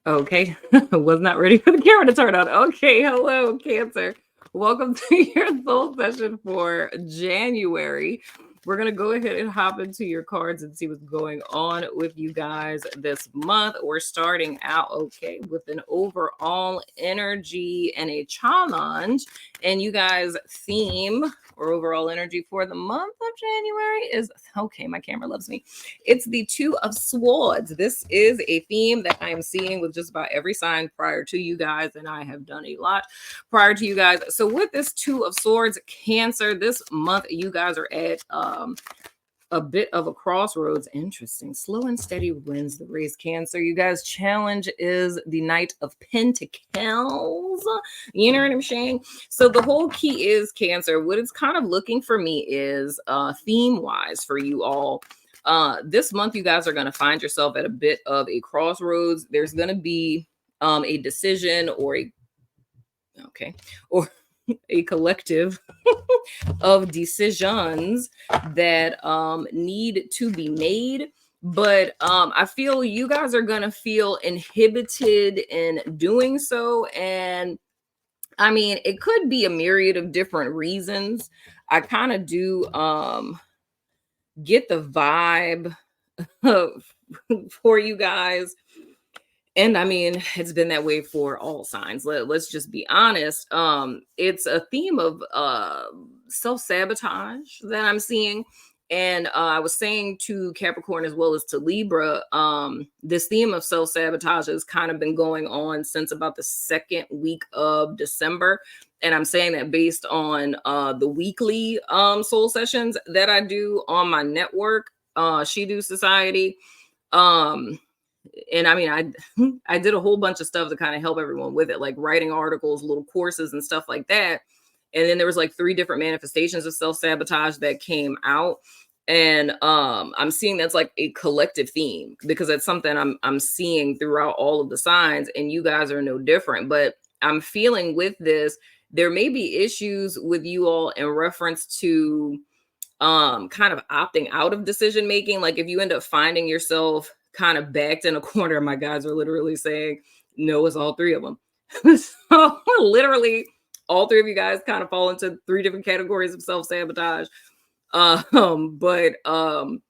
Okay, was not ready for the camera to turn on. Okay, hello, Cancer. Welcome to your soul session for January. We're going to go ahead and hop into your cards and see what's going on with you guys this month. We're starting out, okay, with an overall energy and a challenge. And you guys' theme or overall energy for the month of January is okay, my camera loves me. It's the Two of Swords. This is a theme that I am seeing with just about every sign prior to you guys, and I have done a lot prior to you guys. So with this Two of Swords, Cancer, this month you guys are at a bit of a crossroads. Interesting. Slow and steady wins the race, Cancer. You guys' challenge is the Knight of Pentacles. You know what I'm saying? So the whole key is, Cancer, what it's kind of looking for me is theme-wise for you all. This month you guys are going to find yourself at a bit of a crossroads. There's going to be a decision or a collective of decisions that need to be made. But I feel you guys are going to feel inhibited in doing so. And I mean, it could be a myriad of different reasons. I kind of do get the vibe for you guys. And I mean, it's been that way for all signs. Let's just be honest. It's a theme of self-sabotage that I'm seeing. And I was saying to Capricorn as well as to Libra, this theme of self-sabotage has kind of been going on since about the second week of December. And I'm saying that based on the weekly soul sessions that I do on my network, She Do Society. And I mean, I did a whole bunch of stuff to kind of help everyone with it, like writing articles, little courses and stuff like that. And then there was like 3 different manifestations of self-sabotage that came out. And I'm seeing that's like a collective theme because that's something I'm seeing throughout all of the signs, and you guys are no different. But I'm feeling with this, there may be issues with you all in reference to kind of opting out of decision making. Like if you end up finding yourself kind of backed in a corner, my guys are literally saying no, it's all 3 of them. So literally all 3 of you guys kind of fall into 3 different categories of self-sabotage. But kind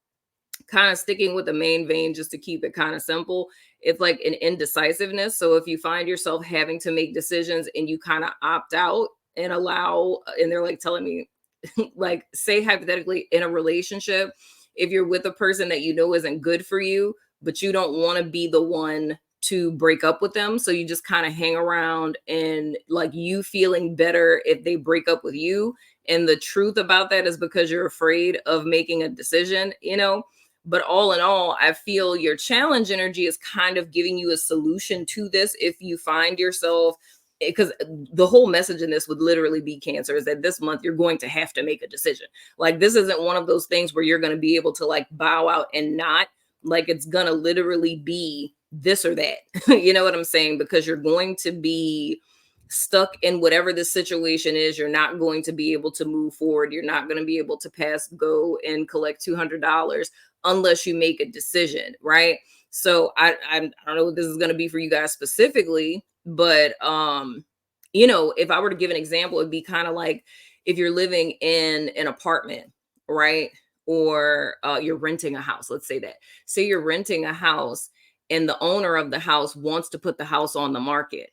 of sticking with the main vein just to keep it kind of simple, it's like an indecisiveness. So if you find yourself having to make decisions and you kind of opt out and allow, and they're like telling me, like, say hypothetically in a relationship, if you're with a person that you know isn't good for you, but you don't want to be the one to break up with them, so you just kind of hang around and like you feeling better if they break up with you. And the truth about that is because you're afraid of making a decision, you know. But all in all, I feel your challenge energy is kind of giving you a solution to this. If you find yourself, because the whole message in this would literally be, Cancer, is that this month you're going to have to make a decision. Like this isn't one of those things where you're going to be able to like bow out and not. Like it's going to literally be this or that. You know what I'm saying? Because you're going to be stuck in whatever the situation is. You're not going to be able to move forward. You're not going to be able to pass go and collect $200 unless you make a decision, right? So I don't know what this is going to be for you guys specifically, but you know, if I were to give an example, it'd be kind of like if you're living in an apartment, right? Or you're renting a house. Let's say that. Say you're renting a house and the owner of the house wants to put the house on the market,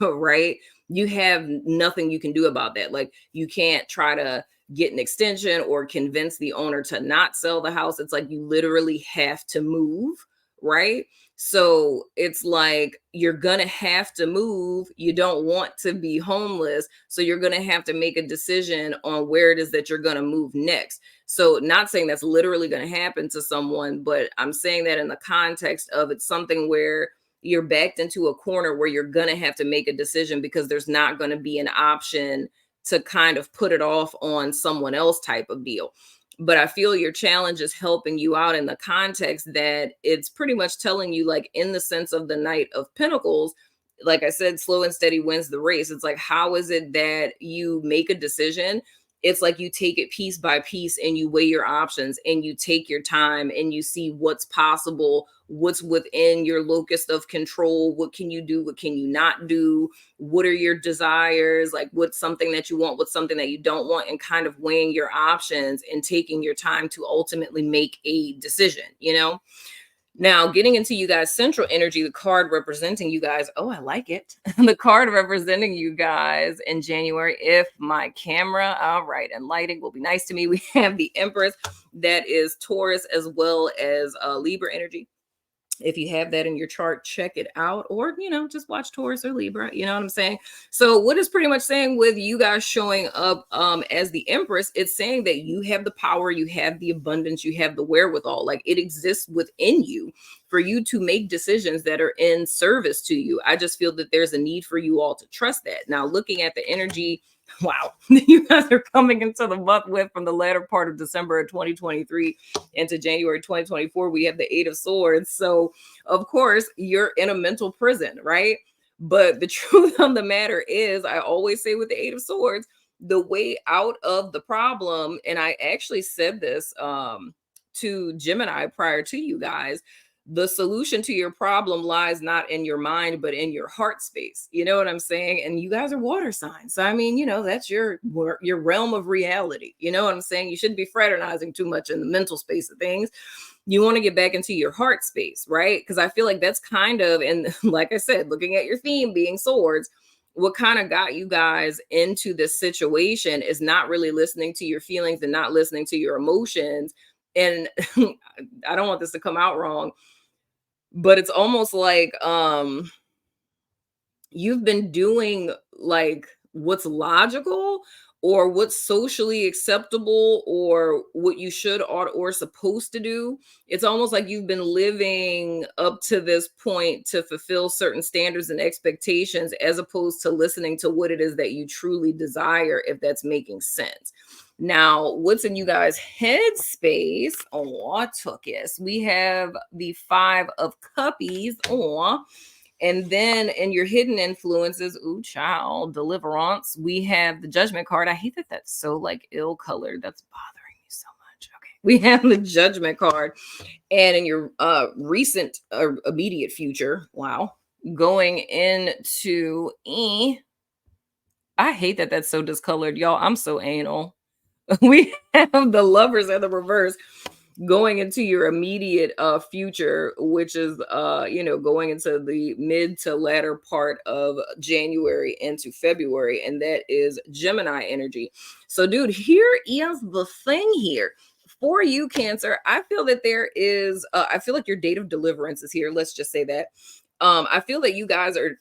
right? You have nothing you can do about that. Like you can't try to get an extension or convince the owner to not sell the house. It's like you literally have to move, right? So it's like you're gonna have to move. You don't want to be homeless, so you're gonna have to make a decision on where it is that you're gonna move next. So not saying that's literally gonna happen to someone, but I'm saying that in the context of it's something where you're backed into a corner where you're gonna have to make a decision because there's not gonna be an option to kind of put it off on someone else type of deal. But I feel your challenge is helping you out in the context that it's pretty much telling you, like, in the sense of the Knight of Pentacles, like I said, slow and steady wins the race. It's like, how is it that you make a decision It's like you take it piece by piece and you weigh your options and you take your time and you see what's possible, what's within your locus of control, what can you do, what can you not do, what are your desires, like what's something that you want, what's something that you don't want, and kind of weighing your options and taking your time to ultimately make a decision, you know? Now, getting into you guys' central energy, the card representing you guys. Oh, I like it. The card representing you guys in January. If my camera, all right, and lighting will be nice to me. We have the Empress, that is Taurus as well as Libra energy. If you have that in your chart, check it out, or, you know, just watch Taurus or Libra. You know what I'm saying? So what is pretty much saying with you guys showing up as the Empress, it's saying that you have the power, you have the abundance, you have the wherewithal. Like, it exists within you for you to make decisions that are in service to you. I just feel that there's a need for you all to trust that. Now, looking at the energy, wow, you guys are coming into the month with, from the latter part of December of 2023 into January 2024, we have the Eight of Swords. So, of course, you're in a mental prison, right? But the truth of the matter is, I always say with the Eight of Swords, the way out of the problem, and I actually said this to Gemini prior to you guys, the solution to your problem lies not in your mind, but in your heart space. You know what I'm saying? And you guys are water signs. So, I mean, you know, that's your realm of reality. You know what I'm saying? You shouldn't be fraternizing too much in the mental space of things. You want to get back into your heart space, right? Because I feel like that's kind of, and like I said, looking at your theme being swords, what kind of got you guys into this situation is not really listening to your feelings and not listening to your emotions. And I don't want this to come out wrong, but it's almost like you've been doing like what's logical or what's socially acceptable or what you should ought or supposed to do. It's almost like you've been living up to this point to fulfill certain standards and expectations, as opposed to listening to what it is that you truly desire, if that's making sense. Now, what's in you guys' headspace? Oh, Tuckus. We have the Five of Cuppies. Oh, and then in your hidden influences, ooh, child, deliverance, we have the Judgment card. I hate that that's so like ill colored. That's bothering me so much. Okay. We have the Judgment card. And in your recent or immediate future, wow, going into I hate that that's so discolored, y'all. I'm so anal. We have the Lovers in the reverse, going into your immediate future, which is you know, going into the mid to latter part of January into February, and that is Gemini energy. So, dude, here is the thing here for you, Cancer. I feel that there is I feel like your date of deliverance is here. Let's just say that. I feel that you guys are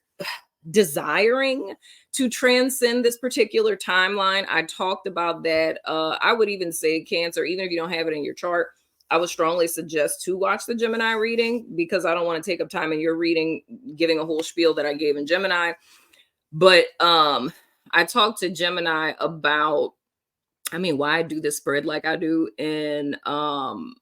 desiring to transcend this particular timeline. I talked about that. I would even say, Cancer, even if you don't have it in your chart, I would strongly suggest to watch the Gemini reading, because I don't want to take up time in your reading giving a whole spiel that I gave in Gemini. But I talked to Gemini about, I mean, why I do this spread like I do, and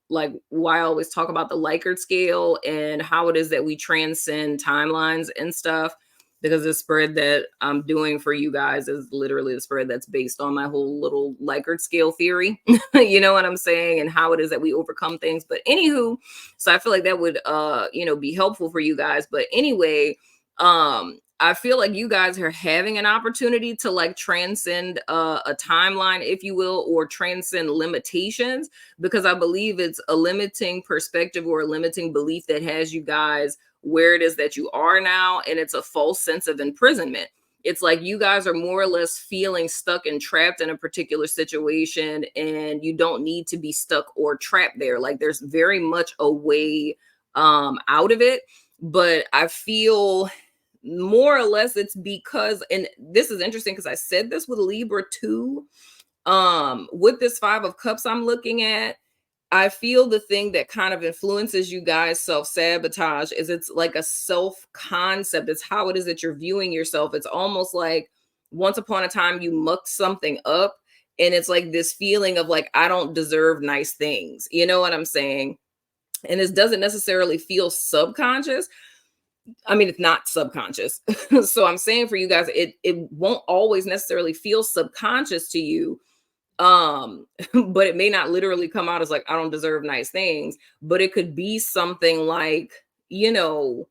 like why I always talk about the Likert scale and how it is that we transcend timelines and stuff. Because the spread that I'm doing for you guys is literally the spread that's based on my whole little Likert scale theory. You know what I'm saying? And how it is that we overcome things. But anywho, so I feel like that would you know, be helpful for you guys. But anyway, I feel like you guys are having an opportunity to like transcend a timeline, if you will, or transcend limitations, because I believe it's a limiting perspective or a limiting belief that has you guys where it is that you are now. And it's a false sense of imprisonment. It's like you guys are more or less feeling stuck and trapped in a particular situation, and you don't need to be stuck or trapped there. Like, there's very much a way out of it. But I feel more or less it's because, and this is interesting because I said this with Libra too, with this Five of Cups I'm looking at, I feel the thing that kind of influences you guys self-sabotage is it's like a self-concept. It's how it is that you're viewing yourself. It's almost like once upon a time you mucked something up, and it's like this feeling of like, I don't deserve nice things. You know what I'm saying? And this doesn't necessarily feel subconscious. I mean, it's not subconscious. So I'm saying for you guys, it won't always necessarily feel subconscious to you, Um, but it may not literally come out as like, I don't deserve nice things, but it could be something like, you know,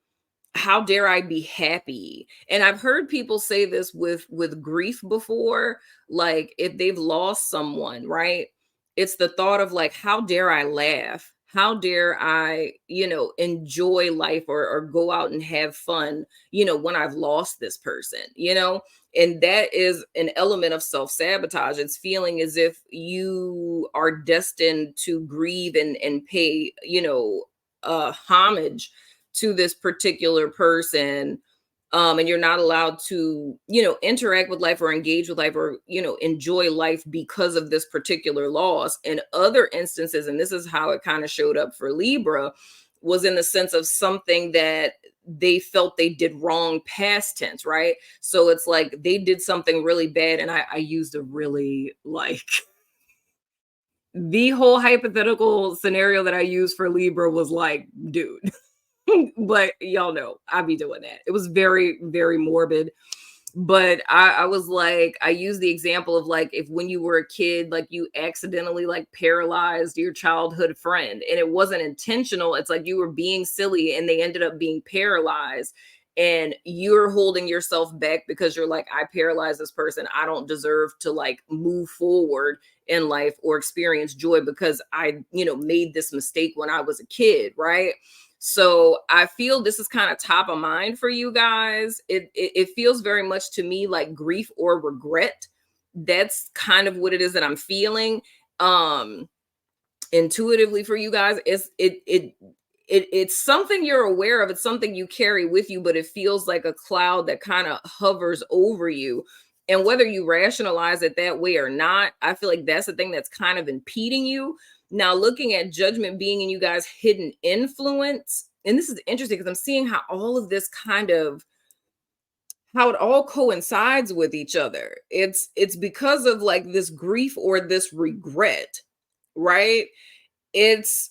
how dare I be happy? And I've heard people say this with grief before, like if they've lost someone, right? It's the thought of like, how dare I laugh? How dare I, enjoy life or go out and have fun, when I've lost this person, And that is an element of self-sabotage. It's feeling as if you are destined to grieve and pay, homage to this particular person, and you're not allowed to interact with life or engage with life or enjoy life because of this particular loss. In other instances, and this is how it kind of showed up for Libra, was in the sense of something that they felt they did wrong, past tense, right? So it's like they did something really bad, and I used a really like the whole hypothetical scenario that I used for Libra was like, dude. But y'all know I be doing that. It was very, very morbid. But I was like, I use the example of like if when you were a kid, like you accidentally like paralyzed your childhood friend and it wasn't intentional. It's like you were being silly and they ended up being paralyzed. And you're holding yourself back because you're like, I paralyzed this person. I don't deserve to like move forward in life or experience joy because I, made this mistake when I was a kid, right? So I feel this is kind of top of mind for you guys. It feels very much to me like grief or regret. That's kind of what it is that I'm feeling. Intuitively for you guys, it's something you're aware of. It's something you carry with you, but it feels like a cloud that kind of hovers over you. And whether you rationalize it that way or not, I feel like that's the thing that's kind of impeding you. Now, looking at judgment being in you guys' hidden influence, and this is interesting because I'm seeing how all of this kind of how it all coincides with each other. It's because of like this grief or this regret, right? It's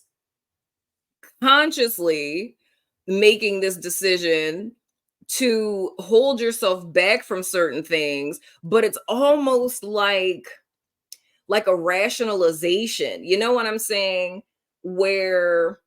consciously making this decision to hold yourself back from certain things, but it's almost like a rationalization. You know what I'm saying? Where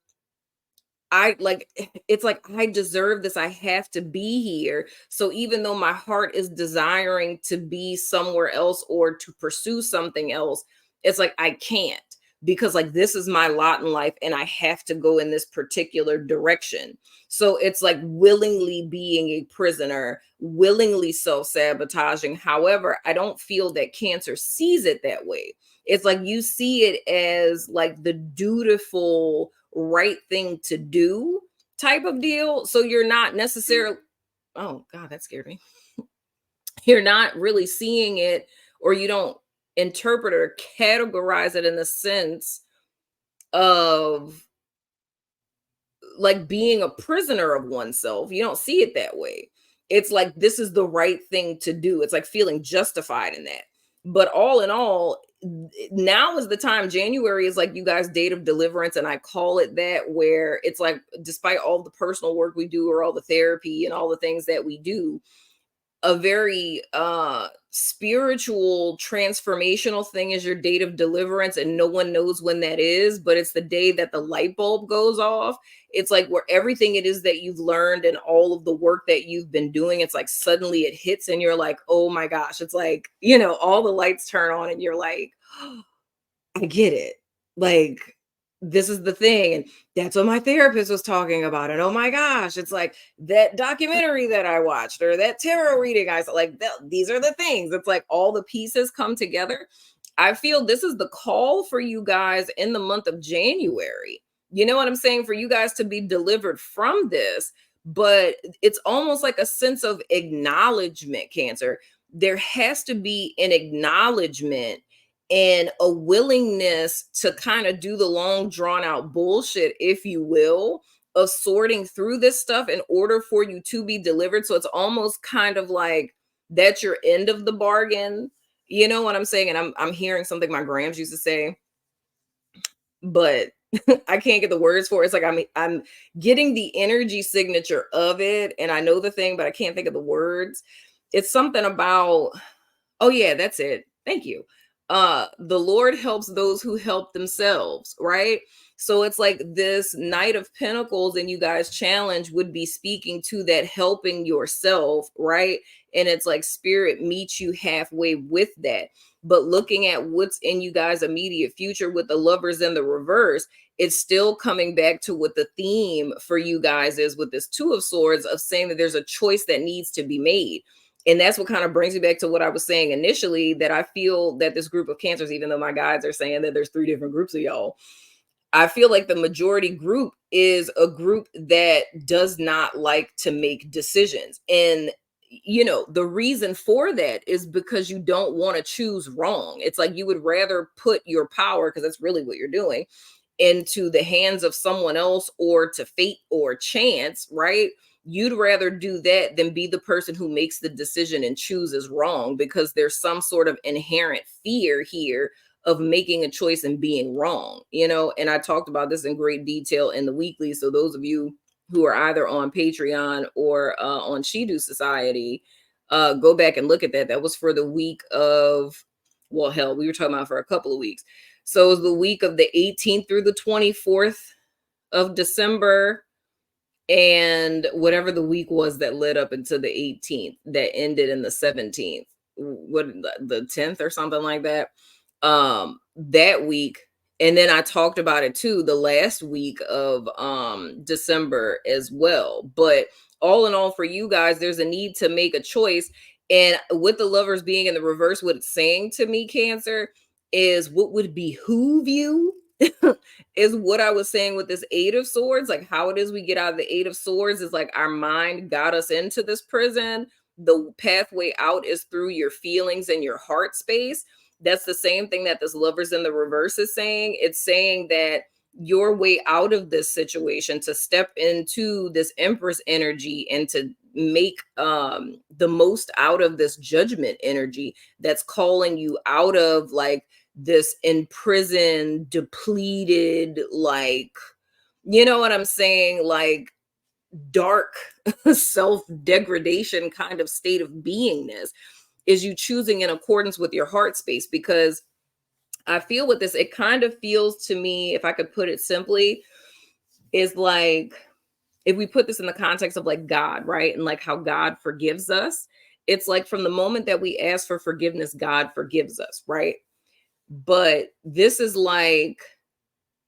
I like it's like I deserve this. I have to be here. So even though my heart is desiring to be somewhere else or to pursue something else, it's like I can't because like this is my lot in life and I have to go in this particular direction. So it's like willingly being a prisoner, willingly self-sabotaging. However, I don't feel that Cancer sees it that way. It's like you see it as like the dutiful right thing to do type of deal. So you're not necessarily, oh God, that scared me. You're not really seeing it, or you don't interpret or categorize it in the sense of like being a prisoner of oneself. You don't see it that way. It's like this is the right thing to do. It's like feeling justified in that. But all in all, now is the time. January is like you guys' date of deliverance, and I call it that, where it's like despite all the personal work we do or all the therapy and all the things that we do, a very spiritual transformational thing is your date of deliverance, and no one knows when that is, but it's the day that the light bulb goes off. It's like where everything it is that you've learned and all of the work that you've been doing, it's like suddenly it hits and you're like, oh my gosh. It's like, all the lights turn on and you're like, I get it. Like, this is the thing. And that's what my therapist was talking about. And oh my gosh, it's like that documentary that I watched or that tarot reading I saw, like, these are the things. It's like all the pieces come together. I feel this is the call for you guys in the month of January. You know what I'm saying? For you guys to be delivered from this, but it's almost like a sense of acknowledgement, Cancer. There has to be an acknowledgement and a willingness to kind of do the long drawn out bullshit, if you will, of sorting through this stuff in order for you to be delivered. So it's almost kind of like that's your end of the bargain. You know what I'm saying? And I'm hearing something my grams used to say, but I can't get the words for it. It's like I'm getting the energy signature of it, and I know the thing, but I can't think of the words. It's something about, oh yeah, that's it. Thank you. the Lord helps those who help themselves, right? So it's like this Knight of Pentacles and you guys challenge would be speaking to that helping yourself, right? And it's like spirit meets you halfway with that. But looking at what's in you guys' immediate future with the Lovers in the reverse, it's still coming back to what the theme for you guys is with this Two of Swords, of saying that there's a choice that needs to be made. And that's what kind of brings me back to what I was saying initially, that I feel that this group of Cancers, even though my guides are saying that there's 3 different groups of y'all, I feel like the majority group is a group that does not like to make decisions. And, you know, the reason for that is because you don't want to choose wrong. It's like you would rather put your power, because that's really what you're doing, into the hands of someone else or to fate or chance, right? You'd rather do that than be the person who makes the decision and chooses wrong, because there's some sort of inherent fear here of making a choice and being wrong, you know? And I talked about this in great detail in the weekly. So those of you who are either on Patreon or on Shidu Society, go back and look at that. That was for the week of, well, hell, we were talking about for a couple of weeks. So it was the week of the 18th through the 24th of December, and whatever the week was that led up into the 18th that ended in the 17th, what, the 10th or something like that, that week. And then I talked about it too the last week of December as well. But all in all, for you guys, there's a need to make a choice. And with the Lovers being in the reverse, what it's saying to me, Cancer, is what would behoove you is what I was saying with this 8 of Swords. Like, how it is we get out of the 8 of Swords is like our mind got us into this prison. The pathway out is through your feelings and your heart space. That's the same thing that this Lovers in the reverse is saying. It's saying that your way out of this situation, to step into this Empress energy and to make the most out of this Judgment energy that's calling you out of like this imprisoned, depleted, like, you know what I'm saying, like dark self-degradation kind of state of beingness, is you choosing in accordance with your heart space. Because I feel with this, it kind of feels to me, if I could put it simply, is like, if we put this in the context of like God, right? And like how God forgives us, it's like from the moment that we ask for forgiveness, God forgives us, right? But this is like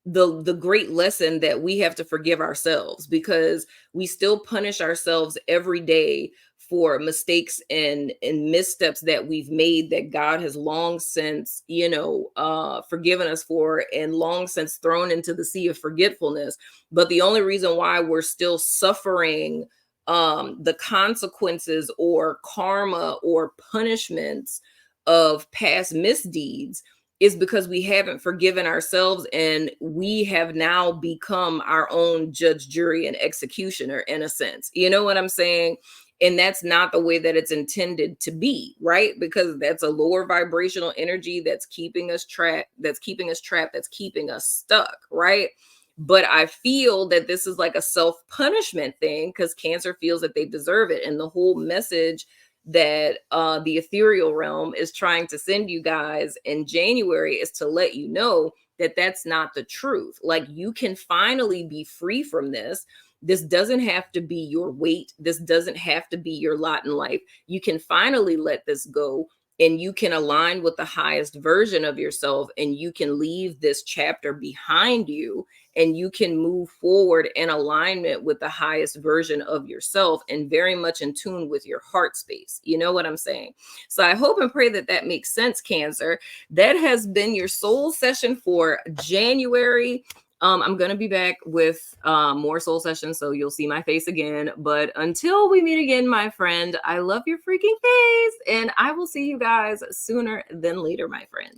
the great lesson that we have to forgive ourselves, because we still punish ourselves every day for mistakes and missteps that we've made, that God has long since, you know, forgiven us for, and long since thrown into the sea of forgetfulness. But the only reason why we're still suffering the consequences or karma or punishments of past misdeeds is because we haven't forgiven ourselves, and we have now become our own judge, jury, and executioner in a sense. You know what I'm saying? And that's not the way that it's intended to be, right? Because that's a lower vibrational energy that's keeping us trapped, that's keeping us stuck, right? But I feel that this is like a self-punishment thing, because Cancer feels that they deserve it. And the whole message that the ethereal realm is trying to send you guys in January is to let you know that that's not the truth. Like, you can finally be free from this. This doesn't have to be your weight. This doesn't have to be your lot in life. You can finally let this go, and you can align with the highest version of yourself, and you can leave this chapter behind you, and you can move forward in alignment with the highest version of yourself, and very much in tune with your heart space. You know what I'm saying? So I hope and pray that that makes sense, Cancer. That has been your soul session for January. I'm going to be back with more soul sessions, so you'll see my face again. But until we meet again, my friend, I love your freaking face, and I will see you guys sooner than later, my friend.